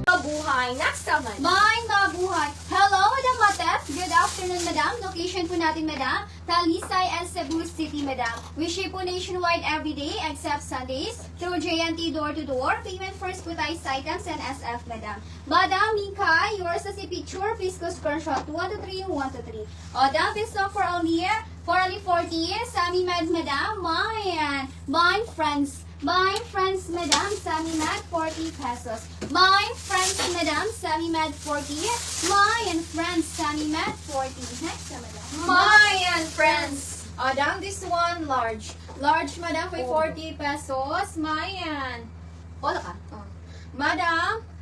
Mabuhay. Next naman. Mine mabuhay. Hello, Madam Matef. Good afternoon, Madam. Location po natin, Madam. Talisay and Cebu City, Madam. We ship po nationwide every day except Sundays through JNT door-to-door. Payment first po tayo sa items and SF, Madam. Madam Mingkai, yours as a picture. Please go screenshot 1 to 3, 1 to 3. Madam, this one for only 40 years. Sammy Med, Madam. Mine friends. Mine friends, Madam, Sammy Mad, 40 pesos. Mine friends, Madam, Sammy Mad, 40. Mine friends, Sammy Mad, 40. Next, Madam. My and friends. Down this one, large. Large, Madam, for 40 pesos. Mayan. Wala ka.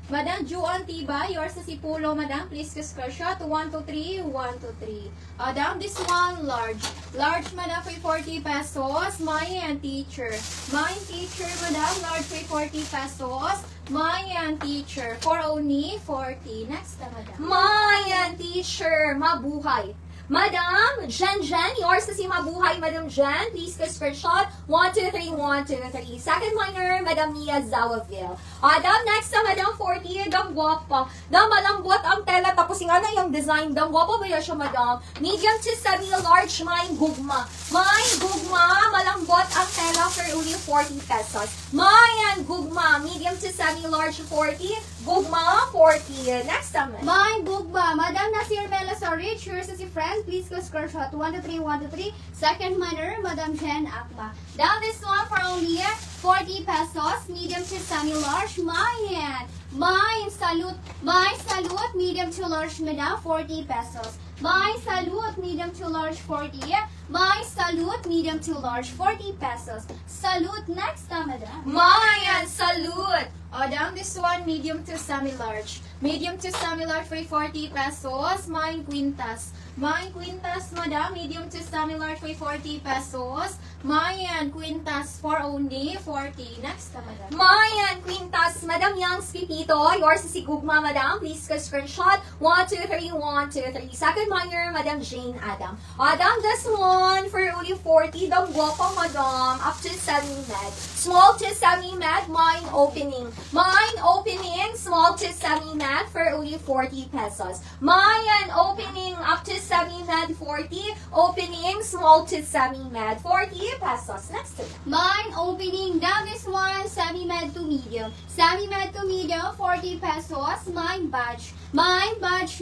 Madam Juan Tiba, yours sa si Pulo, Madam. Please screenshot 1 to 3, 1 to 3. Down this one, large. Large, Madam, for 40 pesos. Mayan teacher. Mayan teacher, Madam, large for 40 pesos. Mayan teacher, for only 40. Next, Madam. Mayan teacher, mabuhay. Madam, Jen, yours na si Mabuhay, Madam Jen. Please screenshot 1, 2, 3, 1, 2, 3. Second minor, Madam Mia Zawaville. Madam, next na Madam 40, dam guwapa. Dam malambot ang tela, tapos nga na yung design. Dam guwapa ba yun siya, Madam? Medium to semi-large, mine gugma. Mine gugma, malambot ang tela for only 40 pesos. Mine gugma, medium to semi-large 40, gugma 40. Next naman. Mine Bugba, Madam Nasir Mela Sorich, yours as a friend. Please go screenshot 1 to 3, 1 to 3. Second minor, Madam Jen Akma. Down this one for only 40 pesos, medium to semi-large. Mine salute, medium to large, Madam, 40 pesos. My salute, medium to large, 40. My salute, medium to large, 40 pesos. Salute, next na, Madam. Mayan, salute! Down this one, medium to semi-large. Medium to semi-large for 40 pesos. Mine quintas. Mine quintas, Madam, medium to semi-large for 40 pesos. Mayan quintas for only 40. Next na, Madam. Mayan quintas, Madam Young's Pipito. Yours is si Gugma, Madam. Please screenshot 1, 2, 3, 1, 2, 3. Second minor, Madam Jane Adam. Madam, this one for only 40. Dam guwapa, Madam. Up to semi-med. Small to semi-med, mine opening. Mine opening, small to semi-med for only 40 pesos. Mine opening up to semi-med 40. Opening, small to semi-med 40 pesos. Next to that. Mine opening, down this one, semi-med to medium. Semi-med to medium, 40 pesos. Mine badge,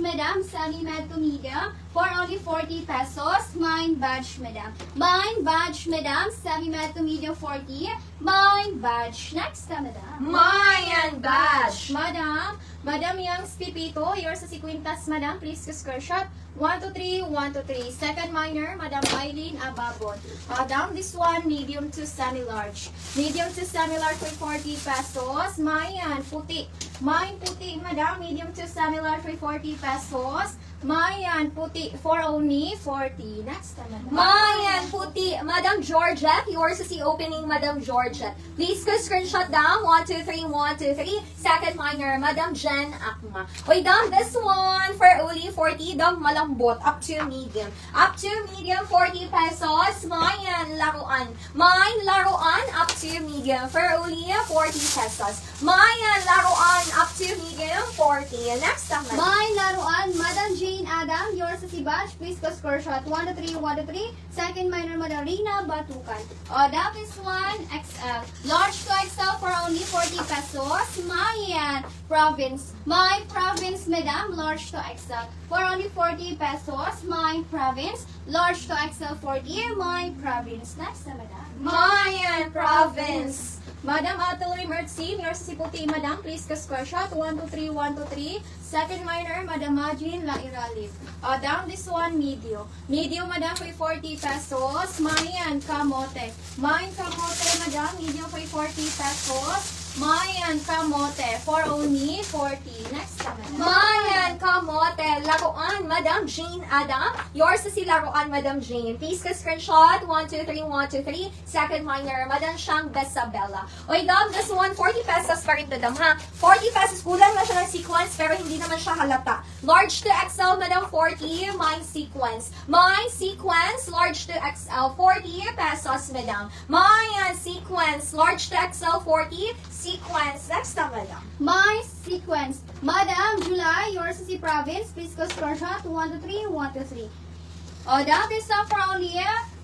Madam, semi-med to medium, for only 40 pesos. Mine badge, Madam. Mine badge, Madam, semi-med to medium, 40. Mine badge. Next na, Madam. Mayan badge. Madam Young's Pipito, yours sa si Quintas, Madam. Please screenshot 1 to 3, 1 to 3. Second minor, Madam Eileen Ababon. Down this one, medium to semi-large. Medium to semi-large for 40 pesos. Mayan puti. Mine puti, Madam. Medium to semi-large for 40 pesos. Mayan puti for only 40. Next na, Madam. Mayan puti. Madam Georgette, yours is the opening, Madam Georgette. Please go screenshot down. 1, 2, 3, 1, 2, 3. Second minor, Madam Jen Akma. Wait, down this one for only 40. Dam malambot. Up to medium. Up to medium, 40 pesos. Mayan laruan. Mine laruan up to medium for only 40 pesos. Mayan laruan up to medium, 40. Next naman. Mine laruan, Madam Jane Adam, yours sa si Batch. Please go screenshot 1 to 3, 1 to 3. Second minor, Madam Rina Batukan. That is one XL. Large to XL for only 40 pesos. Mayan province. My province, Madam, large to XL for only 40 pesos. My province, large to XL 40. My province. Next na, Madam. Mayan province. Madam Atelry Mertsin, yours si Puti, Madam. Please ka screenshot 1 to 3, 1 to 3. Second minor, Madam Majin Lairalib. Down this one, medium. Medium, Madam, for 40 pesos. Mayan kamote. Mayan kamote, Madam. Medium for 40 pesos. Mayan kamote for only 40. Next naman. Mayan kamote, laruan, Madam Jane Adam. Yours na si laruan, Madam Jane. Please ka screenshot. 1, 2, 3, 1, 2, 3. Second minor, Madam Shang Besabella. Oy, Dam, this one, 40 pesos pa rin to, Dam, ha? 40 pesos, kulang na siya ng sequence, pero hindi naman siya halata. Large to XL, Madam, 40. Mine sequence. Mine sequence, large to XL, 40 pesos, Madam. Mayan sequence, large to XL, 40. Sequence. Next na, Madam. My sequence. Madam, July, yours is the province. Please go screenshot. 1, 2, 3, 1, 2, 3. That is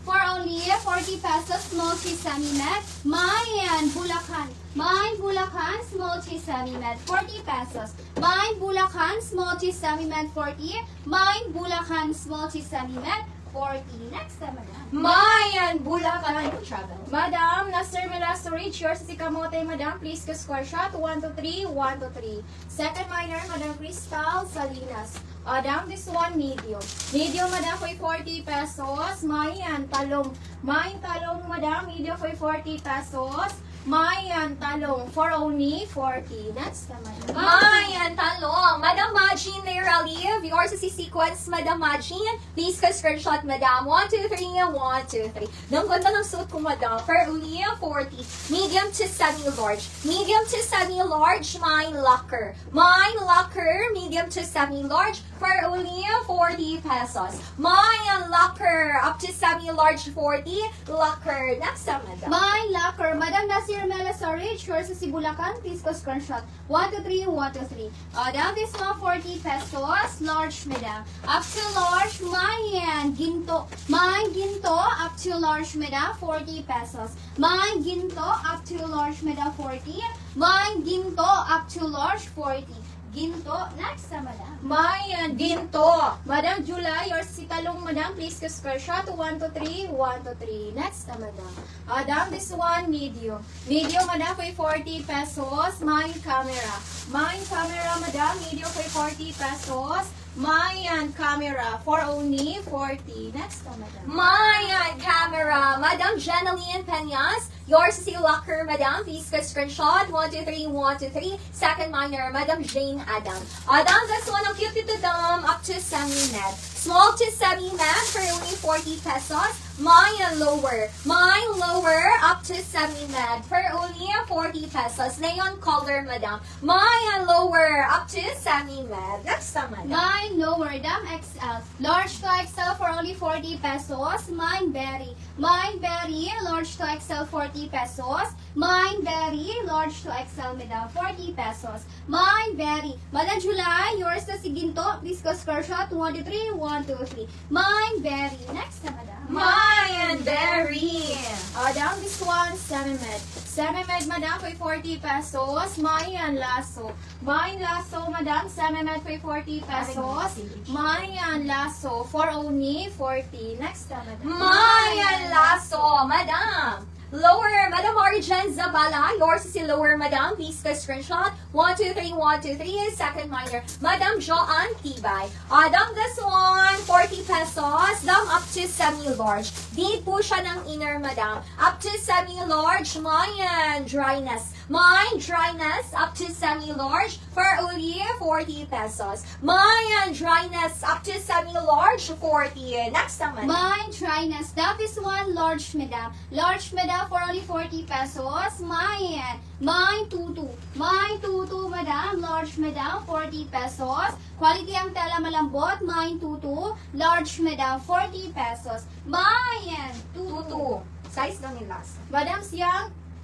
for only 40 pesos, small cheese semi-met. Mine Bulacan. Mine Bulacan, small cheese semi-met, 40 pesos. Mine Bulacan, small cheese semi-met, 40. Mine Bulacan, small cheese semi-met, 40. Next time, Madam. Mayan Bulacan. Travel. Madam, Nasir Melasto Ridge, yours si Kamote, Madam. Please ka score shot. 1, 2, 3, 1, 2, 3. Second minor, Madam Crystal Salinas. Madam, this one medium. Medium, Madam, for 40 pesos. Mayan talong. Mayan talong, Madam. Medium for 40 pesos. Mayan talong for only 40. Next naman. Mayan talong. Madam Majin Leiraliv. Yours is si sequence, Madam Majin. Please ka screenshot, Madam. 1, 2, 3, 1, 2, 3. Ang ganda ng suit ko, Madam. For only 40. Medium to semi-large. Medium to semi-large, mine locker. Mine locker, medium to semi-large. For only 40 pesos. Mayan locker, up to semi-large 40. Locker. Next time, Madam. My locker. Madam Nasir Mela Storage, yours is the Bulacan. Please go screenshot. 1, 2, 3, 1, 2, 3. That is 40 pesos. Large, Madam. Up to large, Mayan Ginto. Mine Ginto, up to large, Madam, 40 pesos. Mine Ginto, up to large, Madam, 40. Mine Ginto, up to large, 40. Ginto. Next, Madam. Mayan Ginto. Madam July, yours si talong, Madam. Please ka score shot. 1, 2, 3, 1, 2, 3. Next na, Madam. Madam, this one, medium. Medium, Madam, for 40 pesos. Mine camera. Mine camera, Madam. Medium for 40 pesos. Mayan camera for only 40. Next na, Madam. Mayan camera, Madam Jeneline Peñas. Yours is yung locker, Madam. Please ka screenshot. 1, 2, 3, 1, 2, 3. Second minor, Madam Jane Adam. Adam, this one, ang cute ito, Dam. Up to semi-net. Small to semi-net for only 40 pesos. Mayan lower. Mine lower, up to semi-net for only 40 pesos. Neon color, Madam. Mayan lower, up to semi-net. Next time, Madam. Mine lower, Dam XL. Large to XL for only 40 pesos. Mine berry. Mine berry, large to XL 40 pesos. Mine berry, large to XL, Madam, 40 pesos. Mine berry. Madam July, yours na si Ginto. Please go screenshot. 1, 2, 3, 1, 2, 3. Mine berry. Next na, Madam. Mayan berry. Madam, this one, semi-med. Semi-med, Madam, for 40 pesos. Mayan lasso. Mayan lasso, Madam, semi-med for 40 pesos. Mayan lasso for only 40. Next na, Madam. Mayan lasso, Madam. Lower, Madam Origen Zabala. Yours is si lower, Madam. Please ka screenshot. 1, 2, 3, 1, 2, 3. Second minor, Madam Joanne Tibay. Dam, this one, 40 pesos. Dam, up to semi-large. Di po siya ng inner, Madam. Up to semi-large, Mayan dryness. Mine dryness, up to semi-large for only 40 pesos. Mayan dryness, up to semi-large, 40. Next naman. Mine dryness. That is one large, Madam. Large, Madam, for only 40 pesos. Mine tutu. Mine tutu, Madam. Large, Madam, 40 pesos. Quality ang tela malambot. Mine tutu. Large, Madam, 40 pesos. Mine tutu. Tutu. Size lang nila.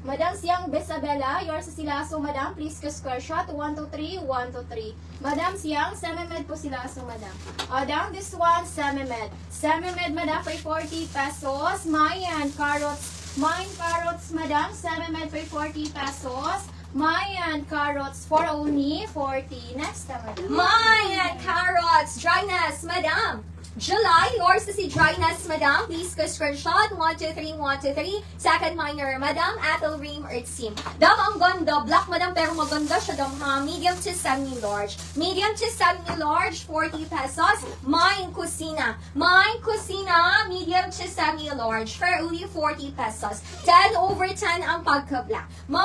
Madam Siang Besabella, yours si Lasso, Madam. Please ka square shot. 1, 2, 3, 1, 2, 3. Madam Siang, semi-med po si Lasso, Madam. Madam, this one, semi-med. Semi-med, Madam, for 40 pesos. Mayan carrots. Mayan carrots, Madam. Semi-med for 40 pesos. Mayan carrots for only 40. Next na, Madam. Mayan carrots, dryness, Madam. July, yours is si dryness, Madam. Please ka screenshot. 1, 2, 3, 1, 2, 3. Second minor, Madam. Atal Ream Earth Sim. Dam, ang ganda. Black, Madam, pero maganda siya, Dam, ha? Medium to semi-large. Medium to semi-large, 40 pesos. Mine Kusina. Mine Kusina, medium to semi-large. For only 40 pesos. 10/10 ang pagka-black. Mine